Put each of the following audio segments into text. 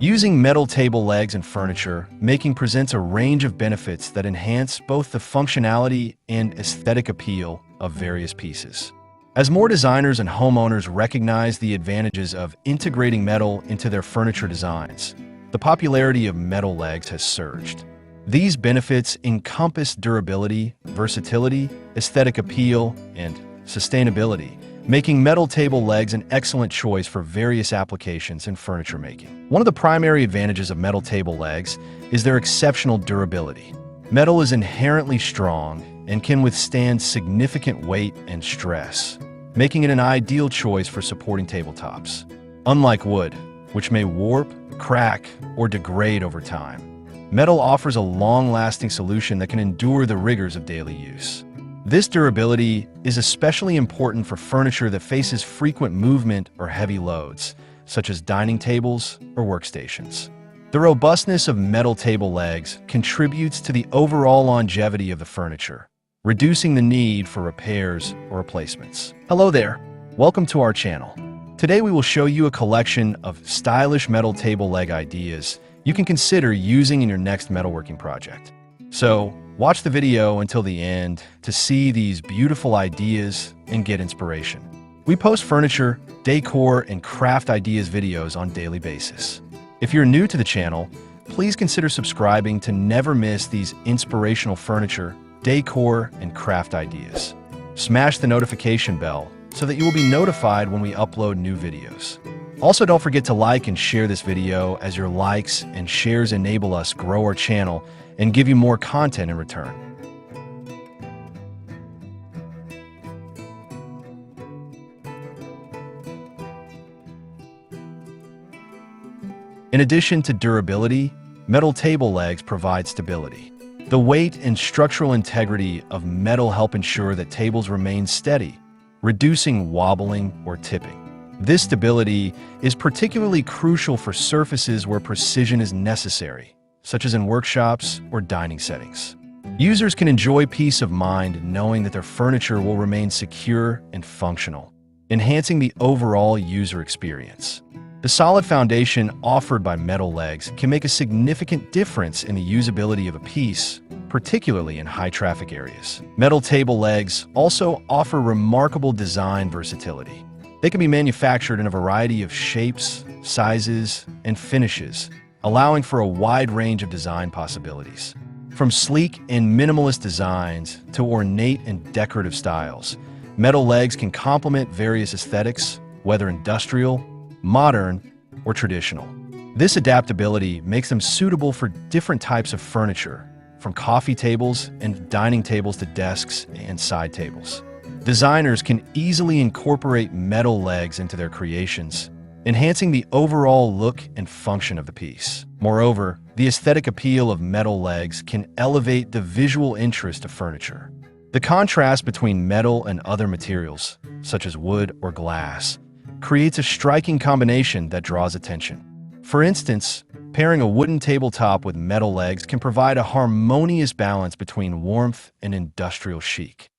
Using metal table legs in furniture making presents a range of benefits that enhance both the functionality and aesthetic appeal of various pieces. As more designers and homeowners recognize the advantages of integrating metal into their furniture designs, the popularity of metal legs has surged. These benefits encompass durability, versatility, aesthetic appeal, and sustainability, making metal table legs an excellent choice for various applications in furniture making. One of the primary advantages of metal table legs is their exceptional durability. Metal is inherently strong and can withstand significant weight and stress, making it an ideal choice for supporting tabletops. Unlike wood, which may warp, crack, or degrade over time, metal offers a long-lasting solution that can endure the rigors of daily use. This durability is especially important for furniture that faces frequent movement or heavy loads, such as dining tables or workstations. The robustness of metal table legs contributes to the overall longevity of the furniture, reducing the need for repairs or replacements. Hello there, welcome to our channel. Today we will show you a collection of stylish metal table leg ideas you can consider using in your next metalworking project. So, watch the video until the end to see these beautiful ideas and get inspiration. We post furniture, decor, and craft ideas videos on a daily basis. If you're new to the channel, please consider subscribing to never miss these inspirational furniture, decor, and craft ideas. Smash the notification bell so that you will be notified when we upload new videos. Also, don't forget to like and share this video, as your likes and shares enable us grow our channel and give you more content in return. In addition to durability, metal table legs provide stability. The weight and structural integrity of metal help ensure that tables remain steady, reducing wobbling or tipping. This stability is particularly crucial for surfaces where precision is necessary, such as in workshops or dining settings. Users can enjoy peace of mind knowing that their furniture will remain secure and functional, enhancing the overall user experience. The solid foundation offered by metal legs can make a significant difference in the usability of a piece, particularly in high-traffic areas. Metal table legs also offer remarkable design versatility. They can be manufactured in a variety of shapes, sizes, and finishes, allowing for a wide range of design possibilities. From sleek and minimalist designs to ornate and decorative styles, metal legs can complement various aesthetics, whether industrial, modern, or traditional. This adaptability makes them suitable for different types of furniture, from coffee tables and dining tables to desks and side tables. Designers can easily incorporate metal legs into their creations, enhancing the overall look and function of the piece. Moreover, the aesthetic appeal of metal legs can elevate the visual interest of furniture. The contrast between metal and other materials, such as wood or glass, creates a striking combination that draws attention. For instance, pairing a wooden tabletop with metal legs can provide a harmonious balance between warmth and industrial chic.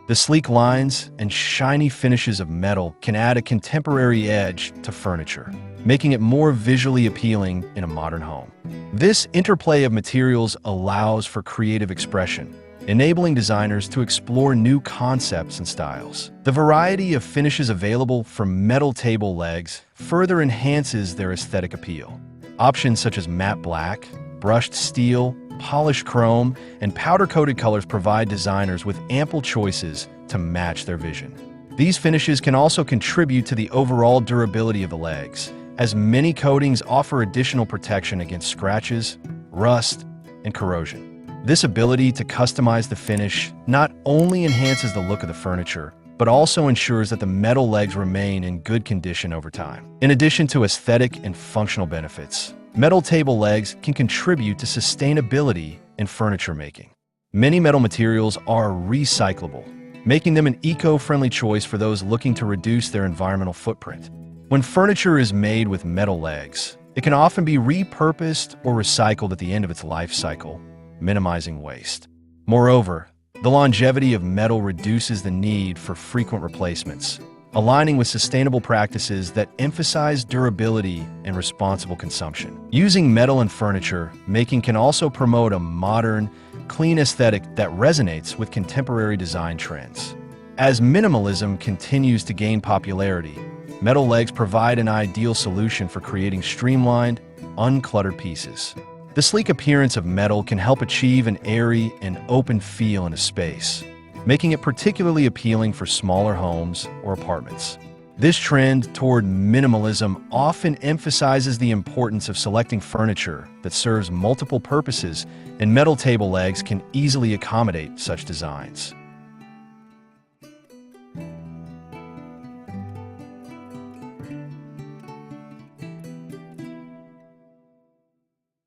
The sleek lines and shiny finishes of metal can add a contemporary edge to furniture, making it more visually appealing in a modern home. This interplay of materials allows for creative expression, enabling designers to explore new concepts and styles. The variety of finishes available from metal table legs further enhances their aesthetic appeal. Options such as matte black, brushed steel, polished chrome, and powder-coated colors provide designers with ample choices to match their vision. These finishes can also contribute to the overall durability of the legs, as many coatings offer additional protection against scratches, rust, and corrosion. This ability to customize the finish not only enhances the look of the furniture, but also ensures that the metal legs remain in good condition over time. In addition to aesthetic and functional benefits, metal table legs can contribute to sustainability in furniture making. Many metal materials are recyclable, making them an eco-friendly choice for those looking to reduce their environmental footprint. When furniture is made with metal legs, it can often be repurposed or recycled at the end of its life cycle, minimizing waste. Moreover, The longevity of metal reduces the need for frequent replacements, aligning with sustainable practices that emphasize durability and responsible consumption. Using metal in furniture making can also promote a modern, clean aesthetic that resonates with contemporary design trends. As minimalism continues to gain popularity, metal legs provide an ideal solution for creating streamlined, uncluttered pieces. The sleek appearance of metal can help achieve an airy and open feel in a space, making it particularly appealing for smaller homes or apartments. This trend toward minimalism often emphasizes the importance of selecting furniture that serves multiple purposes, and metal table legs can easily accommodate such designs.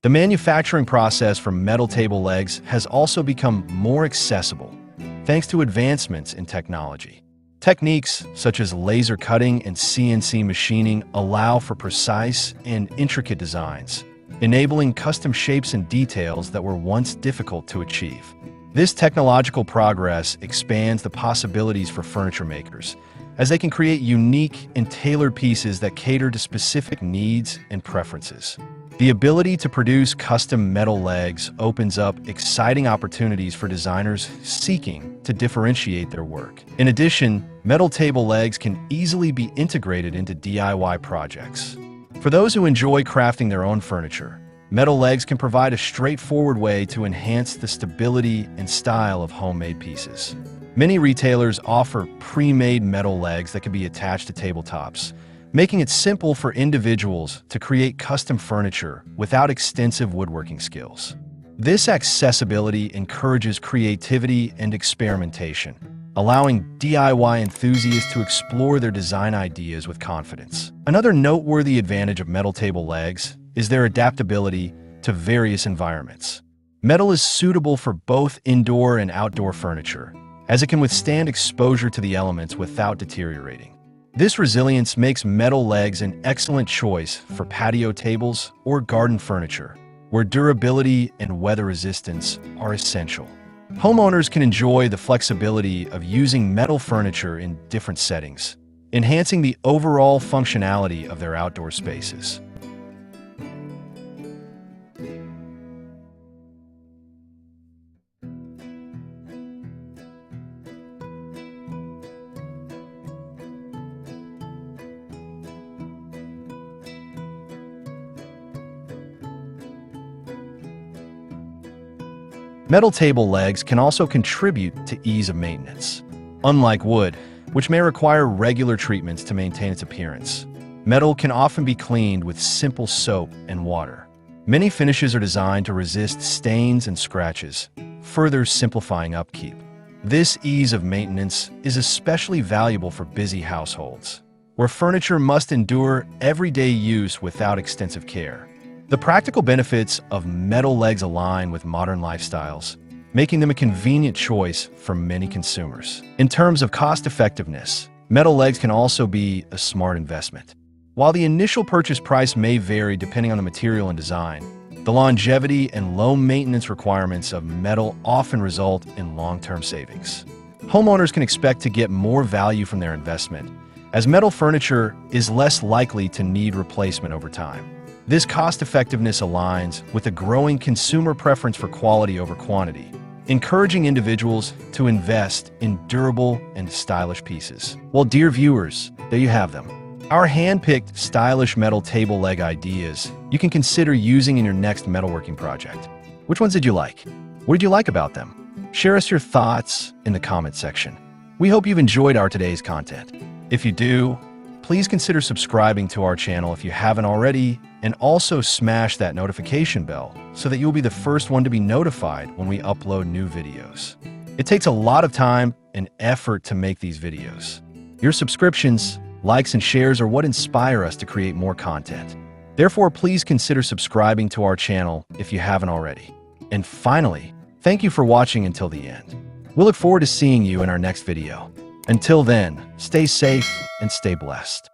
The manufacturing process for metal table legs has also become more accessible, thanks to advancements in technology. Techniques such as laser cutting and CNC machining allow for precise and intricate designs, enabling custom shapes and details that were once difficult to achieve. This technological progress expands the possibilities for furniture makers, as they can create unique and tailored pieces that cater to specific needs and preferences. The ability to produce custom metal legs opens up exciting opportunities for designers seeking to differentiate their work. In addition, metal table legs can easily be integrated into DIY projects. For those who enjoy crafting their own furniture, metal legs can provide a straightforward way to enhance the stability and style of homemade pieces. Many retailers offer pre-made metal legs that can be attached to tabletops, making it simple for individuals to create custom furniture without extensive woodworking skills. This accessibility encourages creativity and experimentation, allowing DIY enthusiasts to explore their design ideas with confidence. Another noteworthy advantage of metal table legs is their adaptability to various environments. Metal is suitable for both indoor and outdoor furniture, as it can withstand exposure to the elements without deteriorating. This resilience makes metal legs an excellent choice for patio tables or garden furniture, where durability and weather resistance are essential. Homeowners can enjoy the flexibility of using metal furniture in different settings, enhancing the overall functionality of their outdoor spaces. Metal table legs can also contribute to ease of maintenance. Unlike wood, which may require regular treatments to maintain its appearance, metal can often be cleaned with simple soap and water. Many finishes are designed to resist stains and scratches, further simplifying upkeep. This ease of maintenance is especially valuable for busy households, where furniture must endure everyday use without extensive care. The practical benefits of metal legs align with modern lifestyles, making them a convenient choice for many consumers. In terms of cost-effectiveness, metal legs can also be a smart investment. While the initial purchase price may vary depending on the material and design, the longevity and low maintenance requirements of metal often result in long-term savings. Homeowners can expect to get more value from their investment, as metal furniture is less likely to need replacement over time. This cost-effectiveness aligns with a growing consumer preference for quality over quantity, encouraging individuals to invest in durable and stylish pieces. Well, dear viewers, there you have them. Our hand-picked stylish metal table leg ideas you can consider using in your next metalworking project. Which ones did you like? What did you like about them? Share us your thoughts in the comment section. We hope you've enjoyed our today's content. If you do, please consider subscribing to our channel if you haven't already, and also smash that notification bell so that you'll be the first one to be notified when we upload new videos. It takes a lot of time and effort to make these videos. Your subscriptions, likes, and shares are what inspire us to create more content. Therefore, please consider subscribing to our channel if you haven't already. And finally, thank you for watching until the end. We'll look forward to seeing you in our next video. Until then, stay safe and stay blessed.